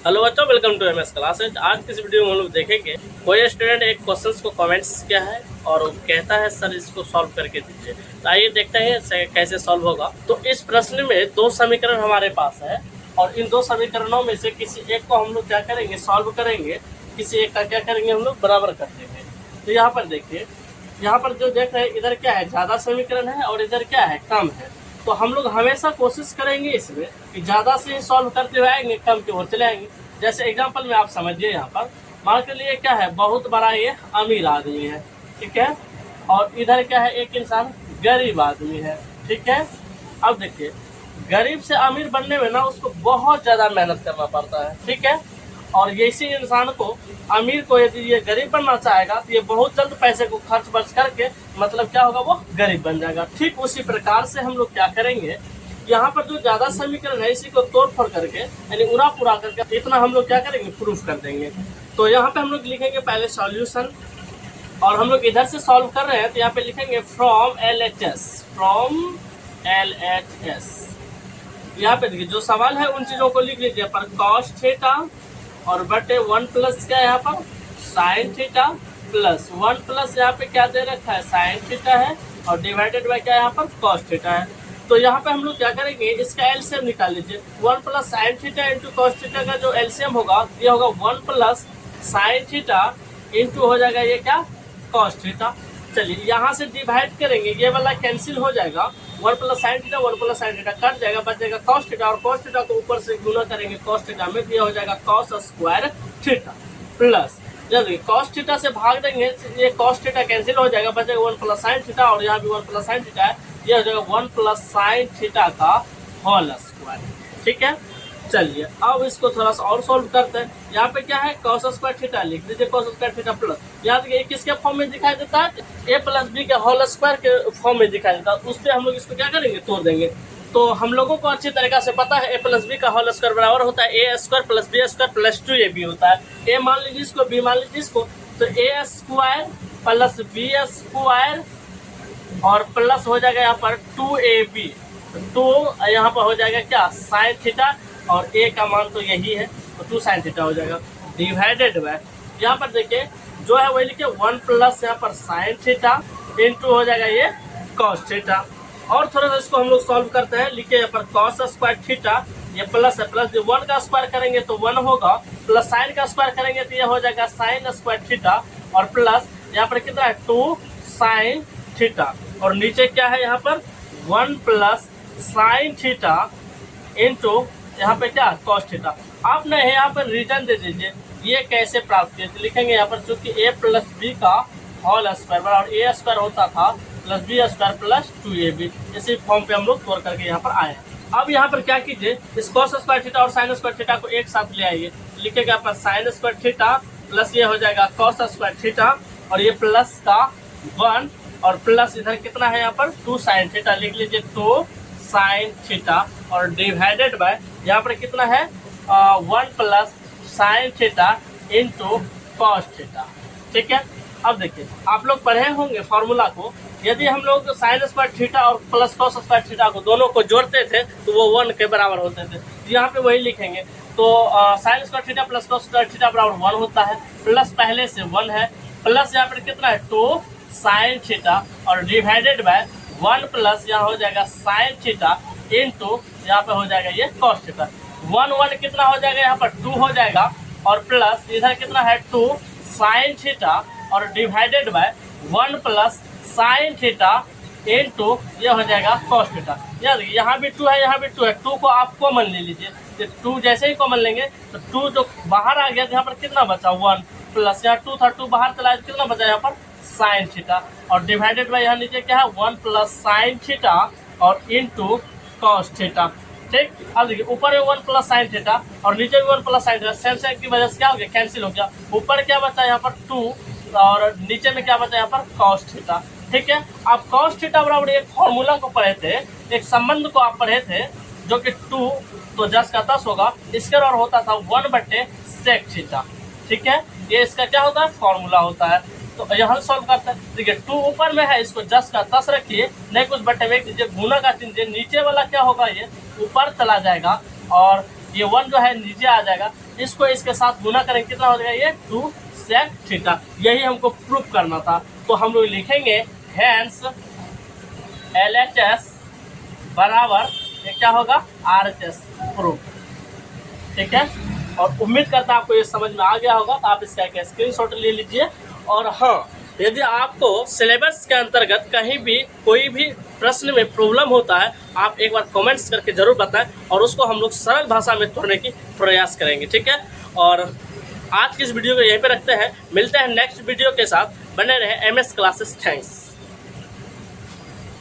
Hello बच्चों, welcome to MS classes. आज की इस वीडियो में हम लोग देखेंगे कोई स्टूडेंट एक क्वेश्चंस को कमेंट्स किया है और वो कहता है सर इसको सॉल्व करके दीजिए। तो आइए देखते हैं कैसे सॉल्व होगा। तो इस प्रश्न में दो समीकरण हमारे पास है और इन दो समीकरणों में से किसी एक को हम लोग क्या करेंगे, सॉल्व करेंगे, किसी एक का क्या करेंगे, हम लोग बराबर कर देंगे। तो यहाँ पर देखिए, यहाँ पर जो देख रहे हैं इधर क्या है, ज़्यादा समीकरण है और इधर क्या है, कम है। तो हम लोग हमेशा कोशिश करेंगे इसमें कि ज़्यादा से ही सॉल्व करते हुए आएंगे, कम की ओर चले आएंगे। जैसे एग्जांपल में आप समझिए, यहाँ पर मान के लिए क्या है, बहुत बड़ा ये अमीर आदमी है, ठीक है, और इधर क्या है, एक इंसान गरीब आदमी है, ठीक है। अब देखिए, गरीब से अमीर बनने में ना उसको बहुत ज़्यादा मेहनत करना पड़ता है, ठीक है। और इसी इंसान को, अमीर को, यदि ये गरीब बनना चाहेगा तो ये बहुत जल्द पैसे को खर्च बर्च करके मतलब क्या होगा, वो गरीब बन जाएगा। ठीक उसी प्रकार से हम लोग क्या करेंगे, यहाँ पर जो ज्यादा समीकरण है इसी को तोड़ फोड़ करके यानी उड़ा पुरा करके इतना हम लोग क्या करेंगे, प्रूफ कर देंगे। तो यहाँ पे हम लोग लिखेंगे पहले सॉल्यूशन, और हम लोग इधर से सॉल्व कर रहे हैं तो यहाँ पे लिखेंगे फ्रॉम LHS, फ्रॉम LHS। यहाँ पे देखिए जो सवाल है उन चीजों को लिख लीजिए, पर कॉस थीटा और बटे 1 प्लस क्या यहाँ पर साइन थीटा प्लस 1 प्लस यहाँ पे क्या दे रखा है, साइन थीटा है, और डिवाइडेड बाय क्या यहाँ पर कॉस थीटा है। तो यहाँ पे हम लोग क्या करेंगे, इसका एलसीएम निकाल लीजिए। 1 plus sine theta into cos theta का जो एलसीएम होगा ये होगा 1 प्लस साइन थीटा इंटू हो जाएगा ये क्या, कॉस थीटा। चलिए यहाँ से डिवाइड करेंगे, ये वाला कैंसिल हो जाएगा, 1 plus sine theta 1 plus sine theta cut जाएगा, बच जाएगा कॉस थीटा, और कॉस थीटा को ऊपर से गुना करेंगे कॉस थीटा में, ये हो जाएगा कॉस स्क्वायर थीटा प्लस, जब कॉस थीटा से भाग देंगे ये कॉस थीटा कैंसिल हो जाएगा, बचेगा 1 प्लस साइन थीटा, और यहाँ भी 1 प्लस साइन थीटा है, ये हो जाएगा 1 प्लस साइन थीटा का होल स्क्वायर, ठीक है। चलिए अब इसको थोड़ा सा और सॉल्व करते हैं। यहाँ पे क्या है, कॉस स्क्वायर थीटा लिख दीजिए, कॉस स्क्वायर थीटा प्लस, यहाँ देखिए किसके फॉर्म में दिखाई देता है, ए प्लस बी के होल स्क्वायर के फॉर्म में दिखाई देता है। उस पर हम लोग इसको क्या करेंगे, तोड़ देंगे। तो हम लोगों को अच्छी तरीका से पता है ए प्लस बी का होल स्क्वायर बराबर होता है A square plus B square plus 2ab होता है। ए मान लीजिए इसको, बी मान लीजिए इसको, तो ए स्क्वायर प्लस बी स्क्वायर और प्लस हो जाएगा यहाँ पर 2ab, तो यहाँ पर हो जाएगा क्या, साइन थीटा, और ए का मान तो यही है तो 2 साइन थीटा हो जाएगा, डिवाइडेड बाय यहाँ पर देखिए जो है वही लिखिए 1 प्लस यहाँ पर साइन थीटा इंटू हो जाएगा ये कॉस थीटा। और थोड़ा सा इसको हम लोग सॉल्व करते हैं, लिखिए यहाँ पर कॉस स्क्वायर थीटा, ये प्लस है, प्लस 1 का स्क्वायर करेंगे तो 1 होगा, प्लस साइन का स्क्वायर करेंगे तो ये हो जाएगा साइन स्क्वायर थीटा, और प्लस यहाँ पर कितना है 2 साइन थीटा, और नीचे क्या है यहाँ पर 1 प्लस साइन थीटा इंटू यहाँ पे क्या, कॉस थीटा। आप ना यहाँ पर रीजन दे दीजिए ये कैसे प्राप्त किए, तो लिखेंगे यहाँ पर चूंकि ए प्लस बी का होल स्क्वायर बराबर ए स्क्वायर होता था plus B square plus 2ab, इसी फॉर्म पे हम लोग तोड़ करके यहाँ पर आए। अब यहाँ पर क्या कीजिए, इस कॉस स्क्वायर थीटा और साइन स्क्वायर थीटा को एक साथ ले आइए, लिखेगा यहाँ पर साइन स्क्वायर थीटा प्लस ये हो जाएगा कॉस स्क्वायर थीटा, और ये प्लस का 1 और प्लस इधर कितना है यहाँ पर 2 साइन थीटा, लिख लीजिए 2 साइन थीटा, और डिवाइडेड बाय यहाँ पर कितना है 1 plus sine theta into cos theta, ठीक है। अब देखिए आप लोग पढ़े होंगे फॉर्मूला को, यदि हम लोग साइन स्क्वायर थीटा और प्लस कॉस स्क्वायर थीटा को दोनों को जोड़ते थे तो वो 1 के बराबर होते थे, यहाँ पे वही लिखेंगे। तो sine square theta plus cos square theta बराबर 1 होता है, प्लस पहले से 1 है, प्लस यहाँ पर कितना है 2 साइन थीटा, और डिवाइडेड बाय 1 प्लस यहाँ हो जाएगा साइन थीटा इंटू यहाँ पे हो जाएगा ये कॉस थीटा। 1 कितना हो जाएगा यहाँ पर 2 हो जाएगा, और प्लस इधर कितना है 2 साइन थीटा, और divided by 1 plus sine theta into ये हो जाएगा कॉस थीटा। यहाँ भी 2 है, यहाँ भी 2 है, 2 को आप कॉमन ले लीजिए, तो 2 जैसे ही कॉमन लेंगे तो 2 जो बाहर आ गया तो यहाँ पर कितना बचा 1 प्लस यहाँ 2 था, 2 बाहर चला तो कितना बचा यहाँ पर साइन थीटा, और डिवाइडेड बाय यहाँ नीचे क्या है 1 प्लस साइन थीटा और इंटू कॉस थीटा, ठीक। अब देखिए ऊपर है 1 प्लस साइन थीटा और नीचे भी 1 plus sine theta, same same की वजह से क्या हो गया, कैंसिल हो गया। ऊपर क्या बचा यहाँ पर 2 और नीचे में क्या बचा यहाँ पर कॉस थीटा, ठीक है। आप कॉस थीटा बराबर एक फॉर्मूला को पढ़े थे, एक संबंध को आप पढ़े थे जो कि 2 तो 10 का 10 होगा, इसके और होता था 1/sec थीटा, ठीक है। ये इसका क्या होता है, फॉर्मूला होता है। तो यहाँ सॉल्व करते हैं, देखिए 2 ऊपर में है, इसको 10 का 10 रखिए, नहीं कुछ बटे में दीजिए, गुना का चिन्ह, नीचे वाला क्या होगा ये ऊपर चला जाएगा, और ये 1 जो है नीचे आ जाएगा, इसको इसके साथ गुना करेंगे, कितना हो जाएगा ये 2 sec थीटा। यही हमको प्रूफ करना था। तो हम लोग लिखेंगे हेंस LHS बराबर ये क्या होगा RHS प्रूफ। ठीक है, और उम्मीद करता हूं आपको ये समझ में आ गया होगा। तो आप इसका एक स्क्रीनशॉट ले लीजिए। और हाँ, यदि आपको सिलेबस के अंतर्गत कहीं भी कोई भी प्रश्न में प्रॉब्लम होता है, आप एक बार कमेंट्स करके जरूर बताएं और उसको हम लोग सरल भाषा में तोड़ने की प्रयास करेंगे। ठीक है, और आज की इस वीडियो को यहीं पे रखते हैं। मिलते हैं नेक्स्ट वीडियो के साथ। बने रहे MS क्लासेस। थैंक्स।